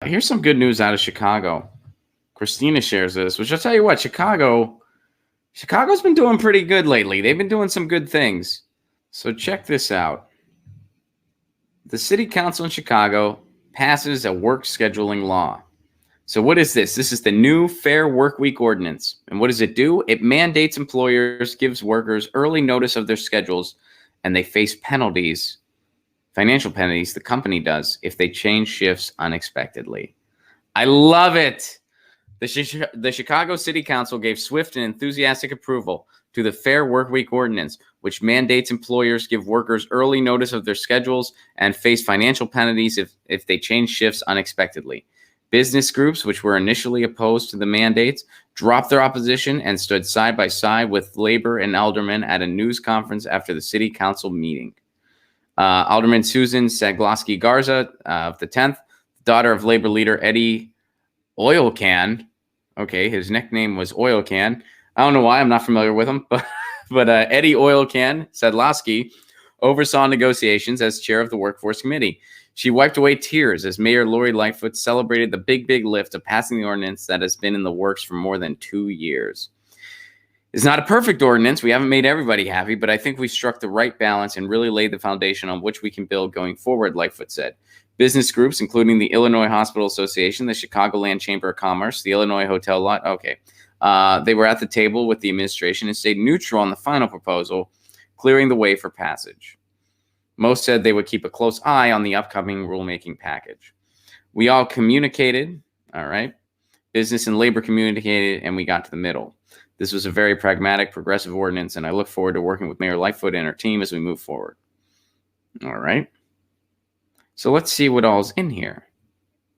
Here's some good news out of Chicago. Christina shares this, which I'll tell you what, Chicago's been doing pretty good lately. They've been doing some good things. So check this out. The city council in Chicago passes a work scheduling law. So what is this? This is the new Fair Workweek Ordinance. And what does it do? It mandates employers, gives workers early notice of their schedules, and they face penalties, financial penalties, the company does, if they change shifts unexpectedly. I love it. The Chicago City Council gave swift and enthusiastic approval to the Fair Workweek Ordinance, which mandates employers give workers early notice of their schedules and face financial penalties if they change shifts unexpectedly. Business groups, which were initially opposed to the mandates, dropped their opposition and stood side by side with labor and aldermen at a news conference after the city council meeting. Alderman Susan Sagloski Garza of the 10th, daughter of labor leader Eddie Oil Can. Okay, his nickname was Oil Can. I don't know why, I'm not familiar with him, but Eddie Oil Can Sadlowski oversaw negotiations as chair of the Workforce Committee. She wiped away tears as Mayor Lori Lightfoot celebrated the big lift of passing the ordinance that has been in the works for more than 2 years. It's not a perfect ordinance. We haven't made everybody happy, but I think we struck the right balance and really laid the foundation on which we can build going forward, Lightfoot said. Business groups, including the Illinois Hospital Association, the Chicagoland Chamber of Commerce, the Illinois Hotel Lot, they were at the table with the administration and stayed neutral on the final proposal, clearing the way for passage. Most said they would keep a close eye on the upcoming rulemaking package. We all communicated, all right? Business and labor communicated, and we got to the middle. This was a very pragmatic, progressive ordinance, and I look forward to working with Mayor Lightfoot and her team as we move forward. All right. So let's see what all's in here.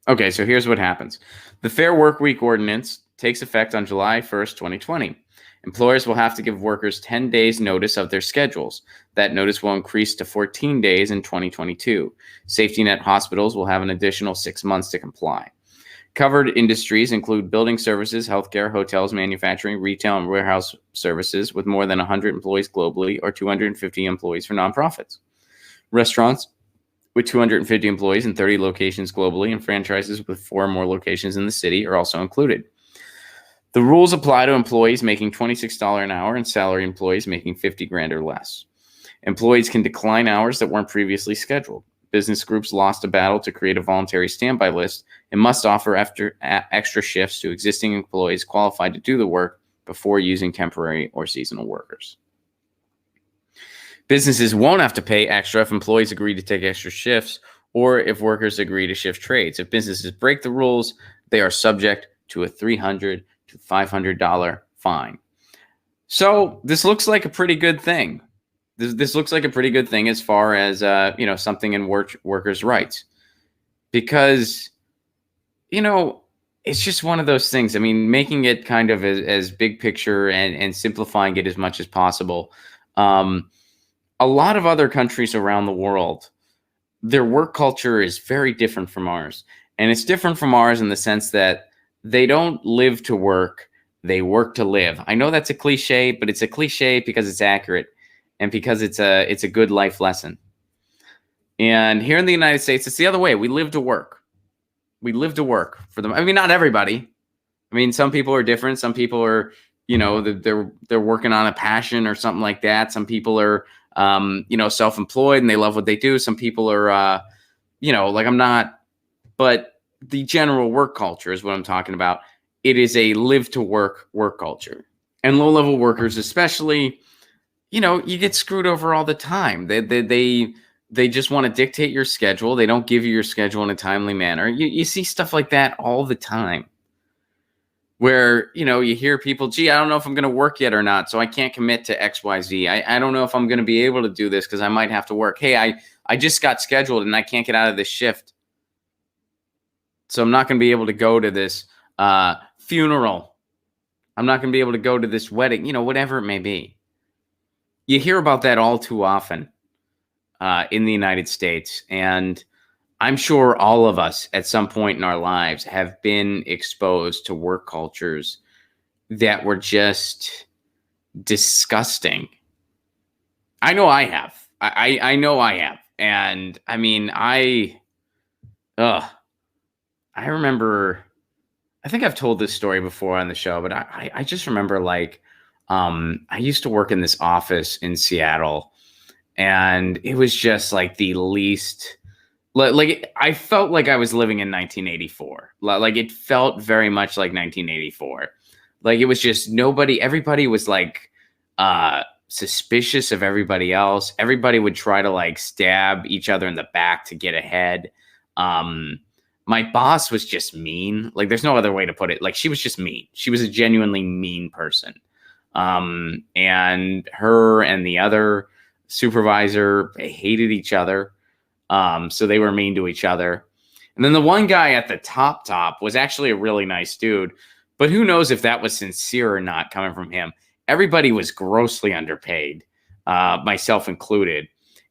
Okay, so here's what happens. The Fair Workweek Ordinance takes effect on July 1st, 2020. Employers will have to give workers 10 days notice of their schedules. That notice will increase to 14 days in 2022. Safety net hospitals will have an additional 6 months to comply. Covered industries include building services, healthcare, hotels, manufacturing, retail, and warehouse services with more than 100 employees globally or 250 employees for nonprofits. Restaurants with 250 employees in 30 locations globally and franchises with 4 or more locations in the city are also included. The rules apply to employees making $26 an hour and salary employees making $50,000 or less. Employees can decline hours that weren't previously scheduled. Business groups lost a battle to create a voluntary standby list and must offer extra shifts to existing employees qualified to do the work before using temporary or seasonal workers. Businesses won't have to pay extra if employees agree to take extra shifts or if workers agree to shift trades. If businesses break the rules, they are subject to a $300 to $500 fine. So this looks like a pretty good thing. This looks like a pretty good thing as far as something in workers' rights, because it's just one of those things. I mean, making it kind of as big picture and simplifying it as much as possible. A lot of other countries around the world, their work culture is very different from ours, and it's different from ours in the sense that they don't live to work, they work to live. I know that's a cliche, but it's a cliche because it's accurate and because it's a good life lesson. And here in the United States, it's the other way. We live to work. We live to work for them. I mean, not everybody. I mean, some people are different. Some people are, they're working on a passion or something like that. Some people are, self-employed and they love what they do. Some people are, like I'm not, but the general work culture is what I'm talking about. It is a live to work culture, and low-level workers, especially, you get screwed over all the time. They just want to dictate your schedule. They don't give you your schedule in a timely manner. You see stuff like that all the time where, you hear people, gee, I don't know if I'm going to work yet or not, so I can't commit to X, Y, Z. I don't know if I'm going to be able to do this because I might have to work. Hey, I just got scheduled and I can't get out of this shift. So I'm not going to be able to go to this funeral. I'm not going to be able to go to this wedding, whatever it may be. You hear about that all too often in the United States. And I'm sure all of us at some point in our lives have been exposed to work cultures that were just disgusting. I know I have. I know I have. And I mean, I remember, I think I've told this story before on the show, but I just remember like, I used to work in this office in Seattle, and it was just like the least, like I felt like I was living in 1984. Like it felt very much like 1984. Like it was just everybody was like suspicious of everybody else. Everybody would try to like stab each other in the back to get ahead. Um, my boss was just mean. Like there's no other way to put it. Like she was just mean. She was a genuinely mean person. And her and the other supervisor hated each other. So they were mean to each other. And then the one guy at the top was actually a really nice dude, but who knows if that was sincere or not coming from him. Everybody was grossly underpaid, myself included.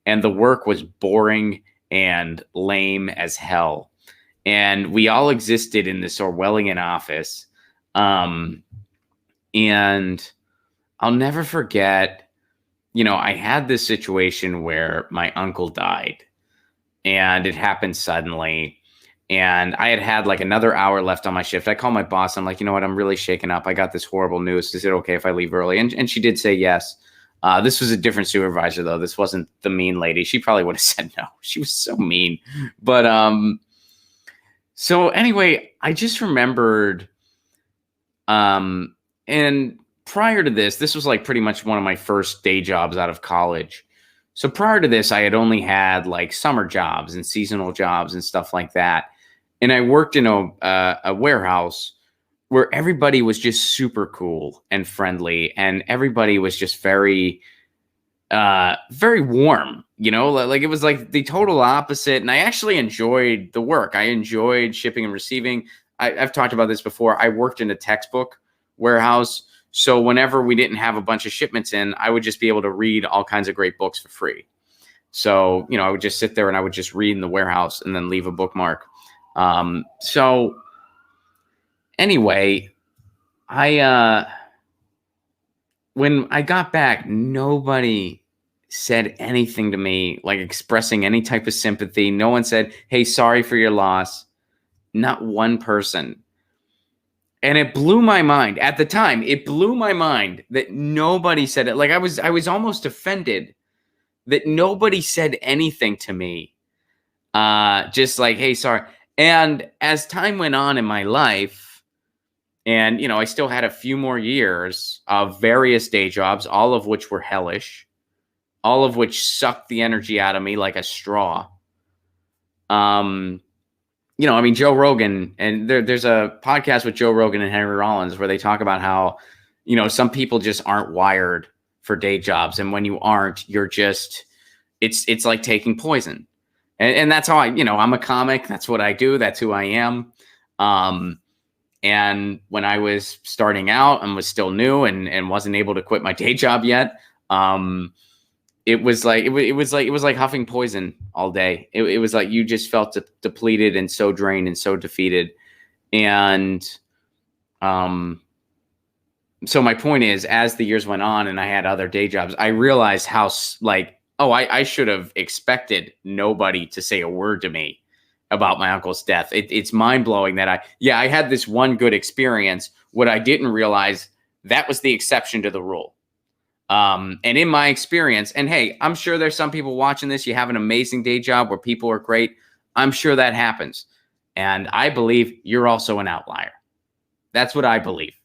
And the work was boring and lame as hell. And we all existed in this Orwellian office. And I'll never forget, I had this situation where my uncle died. And it happened suddenly. And I had like another hour left on my shift. I called my boss. I'm like, you know what? I'm really shaken up. I got this horrible news. Is it okay if I leave early? And she did say yes. This was a different supervisor, though. This wasn't the mean lady. She probably would have said no. She was so mean. But so anyway, I just remembered. And prior to this was like pretty much one of my first day jobs out of college. So prior to this, I had only had like summer jobs and seasonal jobs and stuff like that. And I worked in a warehouse where everybody was just super cool and friendly. And everybody was just very, very warm, like it was like the total opposite. And I actually enjoyed the work. I enjoyed shipping and receiving. I've talked about this before. I worked in a textbook warehouse. So whenever we didn't have a bunch of shipments in, I would just be able to read all kinds of great books for free. So, I would just sit there and I would just read in the warehouse and then leave a bookmark. So anyway, when I got back, nobody said anything to me, like expressing any type of sympathy. No one said, "Hey, sorry for your loss." Not one person. And it blew my mind at the time. It blew my mind that nobody said it. Like I was almost offended that nobody said anything to me. Just like, "Hey, sorry." And as time went on in my life, and I still had a few more years of various day jobs, all of which were hellish, all of which sucked the energy out of me like a straw. Joe Rogan, and there's a podcast with Joe Rogan and Henry Rollins where they talk about how, some people just aren't wired for day jobs. And when you aren't, you're just, it's like taking poison. And that's how I'm a comic. That's what I do. That's who I am. And when I was starting out and was still new and wasn't able to quit my day job yet, it was like huffing poison all day. It was like you just felt depleted and so drained and so defeated. And so my point is, as the years went on and I had other day jobs, I realized how I should have expected nobody to say a word to me about my uncle's death. It's mind blowing that I had this one good experience. What I didn't realize, that was the exception to the rule. And in my experience, and hey, I'm sure there's some people watching this, you have an amazing day job where people are great. I'm sure that happens. And I believe you're also an outlier. That's what I believe.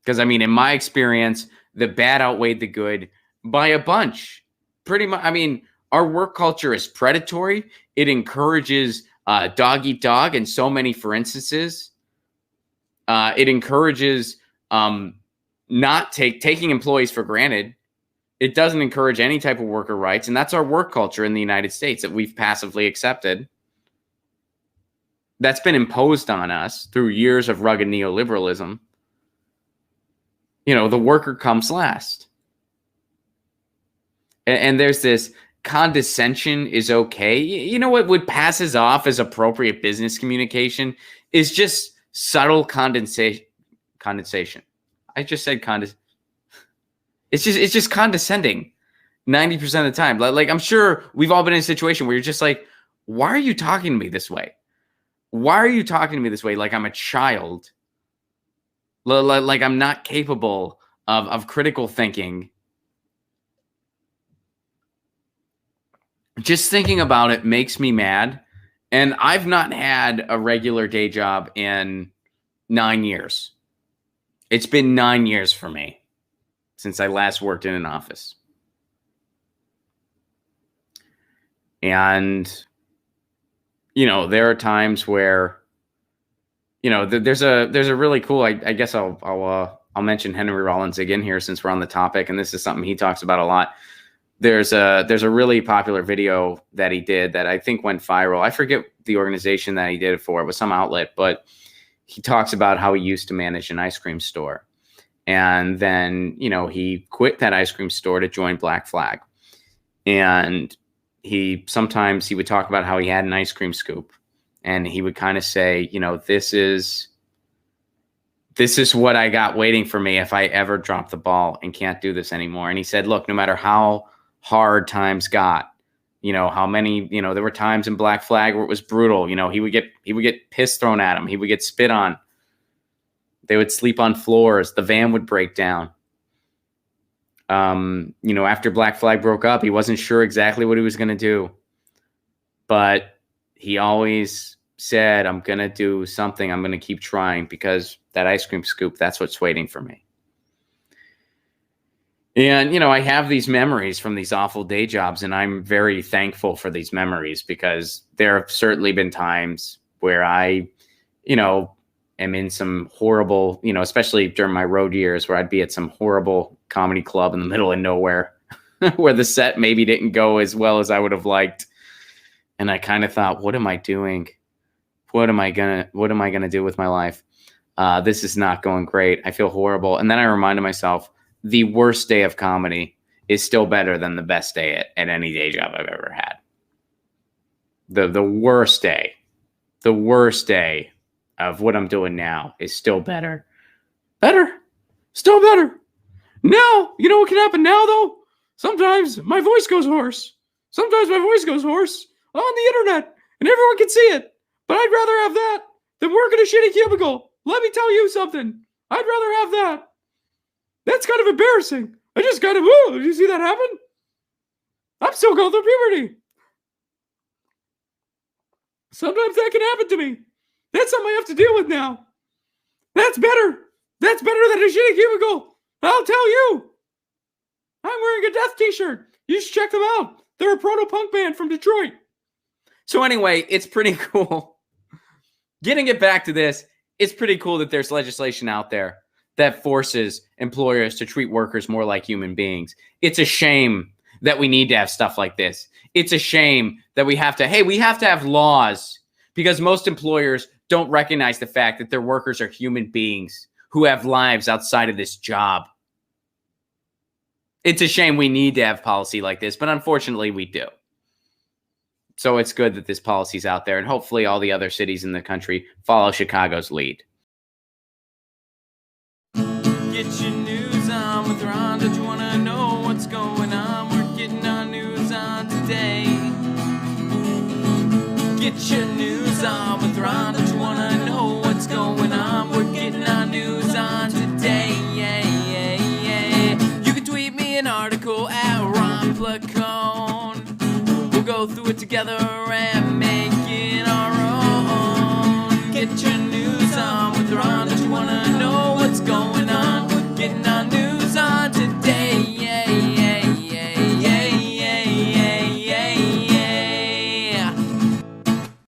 Because in my experience, the bad outweighed the good by a bunch. Pretty much. Our work culture is predatory. It encourages dog eat dog in so many for instances. It encourages not taking employees for granted. It doesn't encourage any type of worker rights. And that's our work culture in the United States that we've passively accepted. That's been imposed on us through years of rugged neoliberalism. The worker comes last. And there's this condescension is okay. What passes off as appropriate business communication is just subtle condensation. I just said it's just condescending 90% of the time. Like I'm sure we've all been in a situation where you're just like, why are you talking to me this way? Why are you talking to me this way? Like I'm a child. Like I'm not capable of critical thinking. Just thinking about it makes me mad. And I've not had a regular day job in 9 years. It's been 9 years for me since I last worked in an office. And, there are times where, there's a really cool, I guess I'll mention Henry Rollins again here since we're on the topic. And this is something he talks about a lot. There's a really popular video that he did that I think went viral. I forget the organization that he did it for. It was some outlet, but he talks about how he used to manage an ice cream store. And then, he quit that ice cream store to join Black Flag. And sometimes he would talk about how he had an ice cream scoop. And he would kind of say, this is what I got waiting for me if I ever drop the ball and can't do this anymore. And he said, look, no matter how hard times got, how many, there were times in Black Flag where it was brutal. He would get piss thrown at him. He would get spit on. They would sleep on floors. The van would break down. After Black Flag broke up, he wasn't sure exactly what he was going to do. But he always said, I'm going to do something. I'm going to keep trying because that ice cream scoop, that's what's waiting for me. And, I have these memories from these awful day jobs, and I'm very thankful for these memories because there have certainly been times where I, am in some horrible, especially during my road years where I'd be at some horrible comedy club in the middle of nowhere where the set maybe didn't go as well as I would have liked. And I kind of thought, what am I doing? What am I gonna do with my life? This is not going great. I feel horrible. And then I reminded myself, the worst day of comedy is still better than the best day at any day job I've ever had. The worst day of what I'm doing now is still better. Still better. Now, you know what can happen now, though? Sometimes my voice goes hoarse. On the internet, and everyone can see it. But I'd rather have that than work in a shitty cubicle. Let me tell you something. I'd rather have that. That's kind of embarrassing. I just kind of, did you see that happen? I'm still going through puberty. Sometimes that can happen to me. That's something I have to deal with now. That's better. That's better than a shitty cubicle. I'll tell you. I'm wearing a Death t-shirt. You should check them out. They're a proto-punk band from Detroit. So anyway, it's pretty cool. Getting it back to this, it's pretty cool that there's legislation out there that forces employers to treat workers more like human beings. It's a shame that we need to have stuff like this. It's a shame that we have to have laws because most employers don't recognize the fact that their workers are human beings who have lives outside of this job. It's a shame we need to have policy like this, but unfortunately we do. So it's good that this policy's out there, and hopefully all the other cities in the country follow Chicago's lead. Get your news on with Ron. Don't you want to know what's going on? We're getting our news on today. Get your news on with Ron. Don't you want to know what's going on? We're getting our news on today. You can tweet me an article at Ron Placone. We'll go through it together